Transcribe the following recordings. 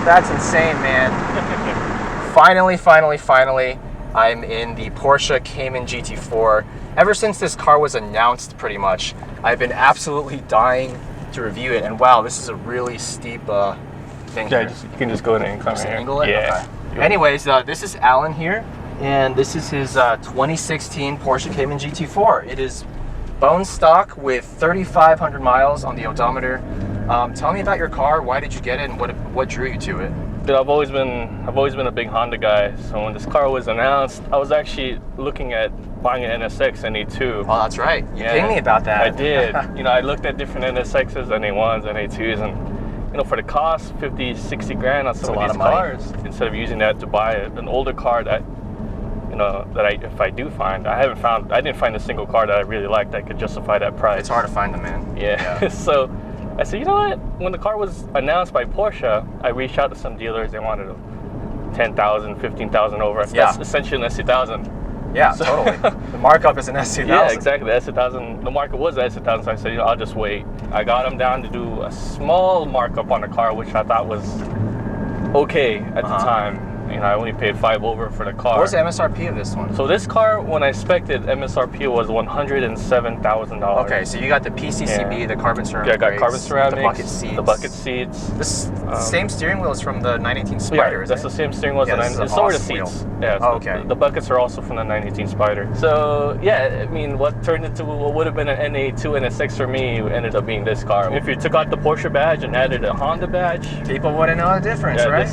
That's insane, man. Finally, I'm in the Porsche Cayman GT4. Ever since this car was announced, pretty much, I've been absolutely dying to review it. And wow, this is a really steep thing here. You can just go in and climb Just here. angle it? Yeah. Okay. Anyways, this is Alan here, and this is his 2016 Porsche Cayman GT4. It is bone stock with 3,500 miles on the odometer. Tell me about your car. Why did you get it, and what drew you to it? Dude, I've always been a big Honda guy. So when this car was announced, I was actually looking at buying an NSX NA2. Oh, that's right. You pinged me about that. I did. You know, I looked at different NSXs, NA1s, NA2s, and you know, for the cost, 50, 60 grand on some of these cars, instead of using that to buy an older car that, you know, if I do find, I didn't find a single car that I really liked that could justify that price. It's hard to find them, man. Yeah. So I said, you know what? When the car was announced by Porsche, I reached out to some dealers. They wanted 10,000, 15,000 over. That's essentially an S2000. Yeah, so, totally. The markup is an S2000. Yeah, exactly. The S2000. The market was the S2000. So I said, you know, I'll just wait. I got them down to do a small markup on the car, which I thought was okay at the time. You know, I only paid $5 over for the car. What was the MSRP of this one? So this car, when I spec'd, MSRP was $107,000. Okay, so you got the PCCB, the carbon ceramic. Yeah, I got carbon ceramics, the bucket seats. This same steering wheel is from the 918 Spider, yeah, that's the same steering wheel as the 918. So are the seats. Yeah, so okay. The buckets are also from the 918 Spider. So yeah, I mean, what turned into what would have been an NA3 NSX for me ended up being this car. If you took out the Porsche badge and added a Honda badge, people wouldn't know the difference, right?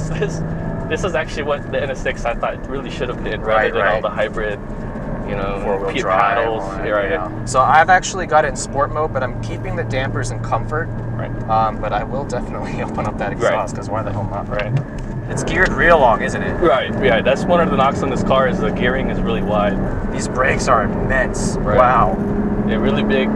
This is actually what the NSX I thought really should have been, rather than all the hybrid, you know, four-wheel drive paddles. Yeah. So I've actually got it in sport mode, but I'm keeping the dampers in comfort. Right. But I will definitely open up that exhaust, because why the hell not? Right. It's geared real long, isn't it? Right. Yeah. That's one of the knocks on this car, is the gearing is really wide. These brakes are immense. Right. Wow. They're really big.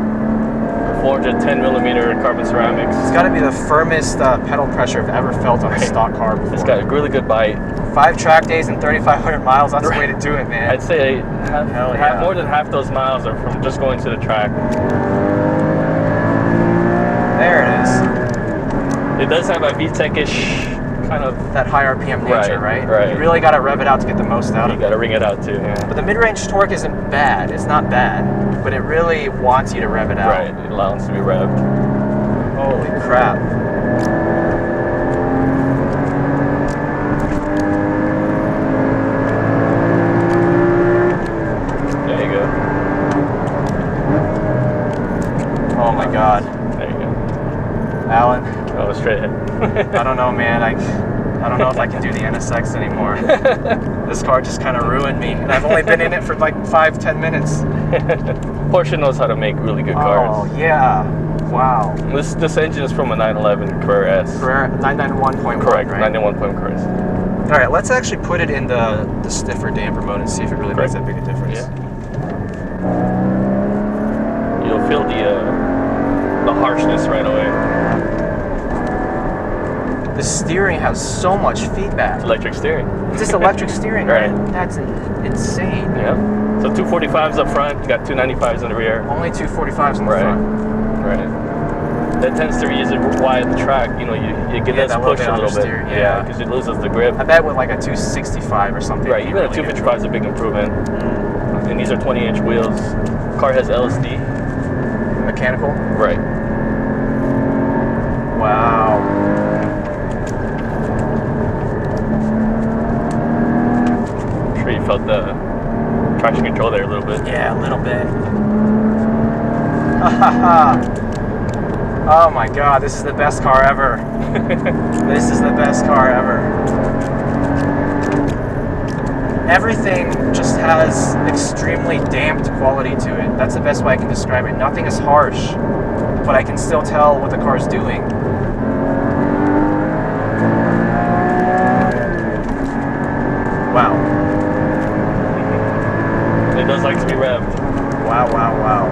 410 millimeter carbon ceramics. It's got to be the firmest pedal pressure I've ever felt on a stock car before. It's got a really good bite. 5 track days and 3,500 miles, that's the way to do it, man. I'd say more than half those miles are from just going to the track. There it is. It does have a VTEC-ish kind of... that high RPM nature, right? Right. You really got to rev it out to get the most out of it. You got to ring it out too, yeah. But the mid-range torque isn't bad. It's not bad, but it really wants you to rev it out. Right, it allows it to be revved. Holy crap. There you go. Oh my God. There you go. Alan. Oh, straight ahead. I don't know, man. I don't know if I can do the NSX anymore. This car just kind of ruined me, and I've only been in it for like 5-10 minutes. Porsche knows how to make really good cars. Oh yeah, wow. This engine is from a 911 Carrera S. Carrera 991.1. Correct, right? 991.1 Carrera. All right, let's actually put it in the stiffer damper mode and see if it really makes that big a difference. Yeah. You'll feel the harshness right away. The steering has so much feedback. It's electric steering. It's just electric steering, right? That's insane. Yeah. So 245s up front, you got 295s in the rear. Only 245s in the front. Right. That tends to use it wide at the track. You know, you get that push a little bit. Yeah, because it loses the grip. I bet with like a 265 or something. Right, even a 255 is a big improvement. And these are 20-inch wheels. Car has LSD. Mechanical? Right. Wow. I'm sure you felt the traction control there a little bit. Yeah, a little bit. Oh my God, this is the best car ever. This is the best car ever. Everything just has extremely damped quality to it. That's the best way I can describe it. Nothing is harsh, but I can still tell what the car's doing. Wow. It does like to be revved. Wow, wow, wow.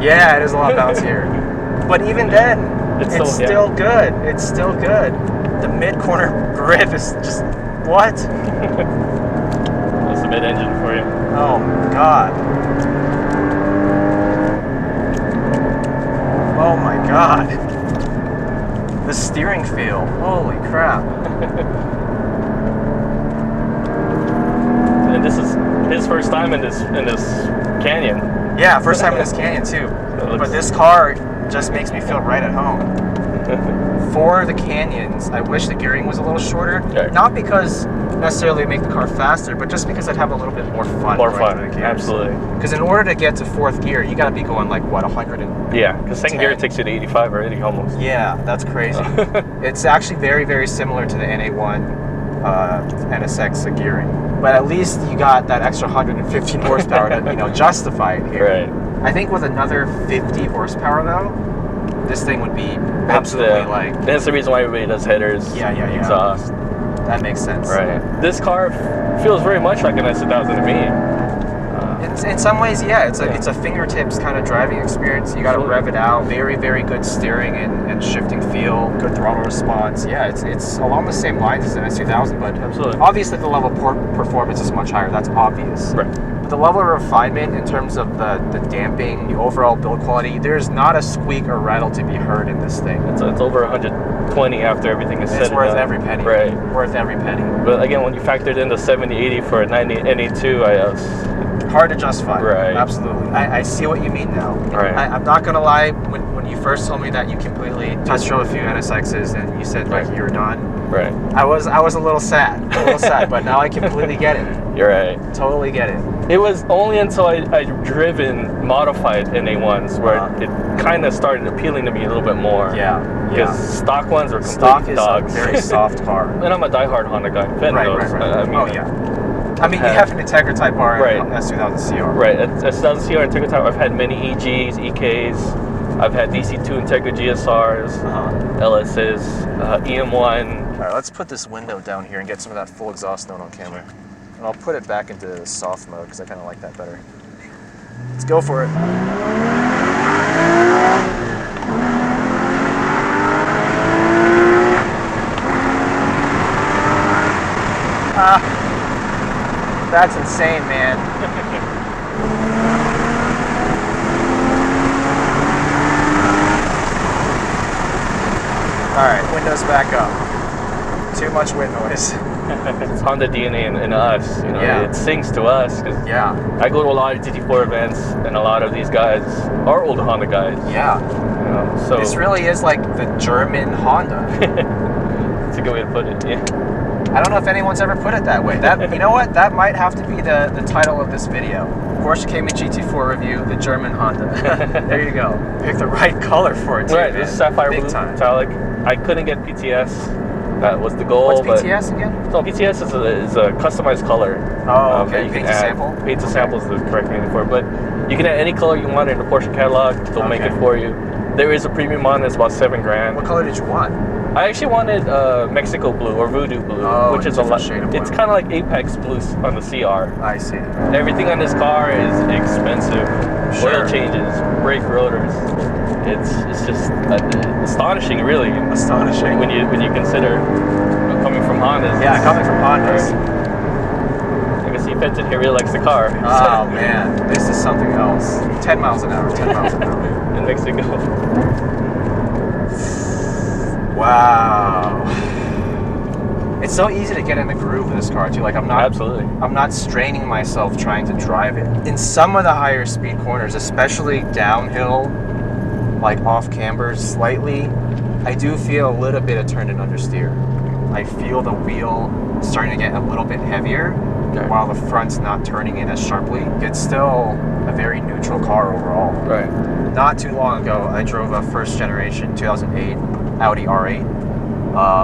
Yeah, it is a lot bouncier. But even then, it's still good. It's still good. The mid-corner grip is just, what? That's the mid-engine for you. Oh, God. Oh, my God. The steering feel. Holy crap. And this is his first time in this canyon. Yeah, first time in this canyon, too. But this car just makes me feel right at home. For the canyons, I wish the gearing was a little shorter. Okay. Not because necessarily it make the car faster, but just because I'd have a little bit more fun. More fun, absolutely. Because in order to get to fourth gear, you got to be going like what, 100 and yeah, because second gear takes you to 85 or 80 almost. Yeah, that's crazy. It's actually very, very similar to the NA3 NSX gearing, but at least you got that extra 115 horsepower to justify it here. Right. I think with another 50 horsepower though, this thing would be absolutely That's the reason why everybody does headers. Yeah. Exhaust. That makes sense. Right. This car feels very much like an S2000 to me. In some ways, yeah. It's a fingertips kind of driving experience. You got to rev it out. Very, very good steering and shifting feel. Good throttle response. Yeah, it's along the same lines as an S2000, but absolutely. Obviously the level of performance is much higher. That's obvious. Right. But the level of refinement in terms of the damping, the overall build quality, there's not a squeak or rattle to be heard in this thing. It's over 120 after everything is said and done. It's worth every penny. Right. Worth every penny. But again, when you factored in the 70-80 for a NA2, hard to justify. Right. Absolutely. I see what you mean now. Right. I'm not going to lie. When you first told me that you completely test drove a few NSXs and you said like you're done. Right. I was a little sad. But now I completely get it. You're right. Totally get it. It was only until I'd driven modified NA1s where it kind of started appealing to me a little bit more. Yeah. Because stock ones are complete stock is dogs. A very soft car. And I'm a diehard Honda guy. Right. I mean, you have an Integra Type R and S2000 CR. Right. S2000 CR and Integra Type R. I've had many EGs, EKs. I've had DC2 Integra GSRs, LSs, EM1. All right, let's put this window down here and get some of that full exhaust note on camera. And I'll put it back into soft mode because I kind of like that better. Let's go for it. That's insane, man. All right, windows back up. Too much wind noise. It's Honda DNA in us, It sings to us. I go to a lot of GT4 events, and a lot of these guys are old Honda guys. Yeah. So this really is like the German Honda. That's a good way to put it. Yeah. I don't know if anyone's ever put it that way. You know what? That might have to be the title of this video. Porsche Cayman GT4 review, the German Honda. There you go. Pick the right color for it too. Right, this sapphire blue metallic. I couldn't get PTS. That was the goal. What's PTS again? So PTS is a customized color. Oh, okay. You Paint can to sample? Paint to sample is the correct name for it. But you can add any color you want in the Porsche catalog. They'll make it for you. There is a premium one that's about $7,000. What color did you want? I actually wanted Mexico blue or Voodoo blue, which is a lot. It's kind of like Apex blue on the CR. I see. Everything on this car is expensive. Sure. Oil changes, brake rotors. It's just astonishing, really. Astonishing when you consider coming from Hondas. Yeah, coming from Hondas. I can see Fenton here really likes the car. Oh man, this is something else. 10 miles an hour. 10 miles an hour. In Mexico. Wow. It's so easy to get in the groove of this car too. Like I'm not straining myself trying to drive it. In some of the higher speed corners, especially downhill, like off camber slightly, I do feel a little bit of turn and understeer. I feel the wheel starting to get a little bit heavier while the front's not turning in as sharply. It's still a very neutral car overall. Right. Not too long ago, I drove a first generation 2008 Audi R8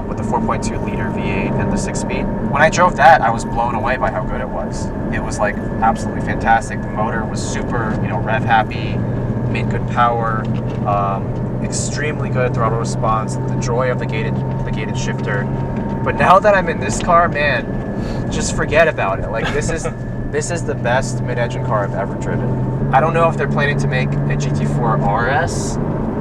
with the 4.2 liter V8 and the 6-speed. When I drove that, I was blown away by how good it was. It was like absolutely fantastic. The motor was super, rev happy, made good power, extremely good throttle response, the joy of the gated shifter. But now that I'm in this car, man, just forget about it. Like this is the best mid-engine car I've ever driven. I don't know if they're planning to make a GT4 RS.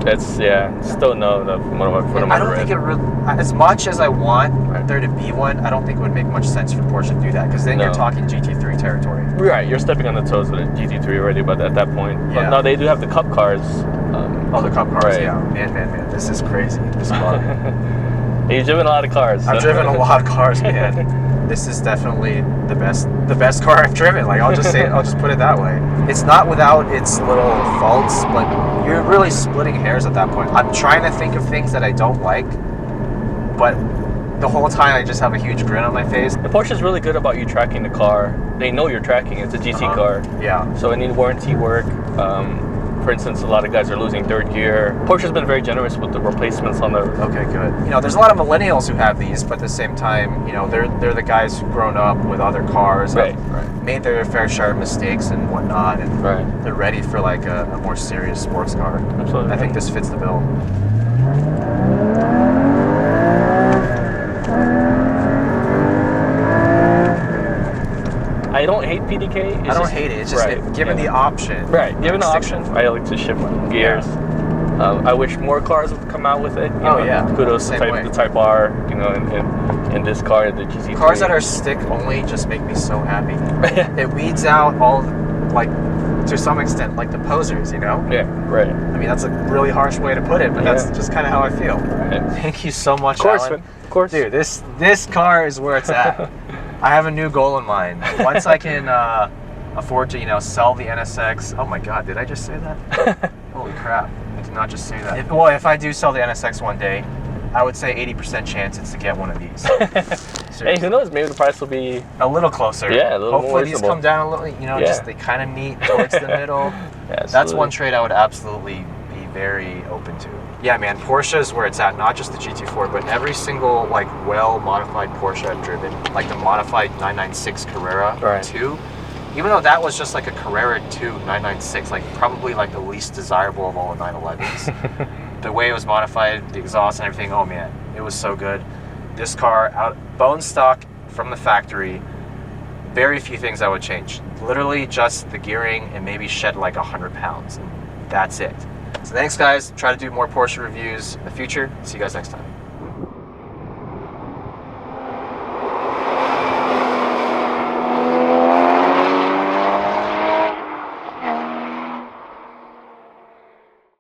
It's, yeah, still no. I don't think it really, as much as I want there to be one, I don't think it would make much sense for Porsche to do that, because then you're talking GT3 territory. Right, you're stepping on the toes with a GT3 already, but at that point. Yeah. But no, they do have the Cup cars. The Cup cars, right. Yeah. Man, this is crazy. This car. You've driven a lot of cars. I've driven a lot of cars, man. This is definitely the best car I've driven. Like, I'll just put it that way. It's not without its little faults, but you're really splitting hairs at that point. I'm trying to think of things that I don't like, but the whole time I just have a huge grin on my face. The Porsche is really good about you tracking the car. They know you're tracking. It's a GT car. Yeah. So any warranty work. For instance, a lot of guys are losing third gear. Porsche's been very generous with the replacements on the... Okay, good. You know, there's a lot of millennials who have these, but at the same time, you know, they're the guys who've grown up with other cars, made their fair share of mistakes and whatnot, and they're ready for like a more serious sports car. Absolutely. I think this fits the bill. I don't hate PDK. I don't hate it. It's just given the option. Right, given the option, I like to shift gears. Yeah. I wish more cars would come out with it. Kudos to the Type R, you know, in this car, the GT3. Cars that are stick only just make me so happy. It weeds out all, like, to some extent, like the posers, you know? Yeah, right. I mean, that's a really harsh way to put it, but that's just kind of how I feel. Right. Thank you so much, Alan. Of course. Dude, this car is where it's at. I have a new goal in mind. Once I can afford to, you know, sell the NSX. Oh my God, did I just say that? Holy crap, I did not just say that. If I do sell the NSX one day, I would say 80% chance it's to get one of these. Hey, who knows? Maybe the price will be a little closer. Yeah, a little more Hopefully these come down a little, you know, just they kind of meet towards the middle. That's one trade I would absolutely be very open to. Yeah, man, Porsche is where it's at, not just the GT4, but every single, like, well-modified Porsche I've driven, like the modified 996 Carrera 2, even though that was just like a Carrera 2 996, like probably like the least desirable of all the 911s. The way it was modified, the exhaust and everything, oh man, it was so good. This car, bone stock from the factory, very few things I would change. Literally just the gearing and maybe shed like 100 pounds, and that's it. So thanks guys, try to do more Porsche reviews in the future. See you guys next time.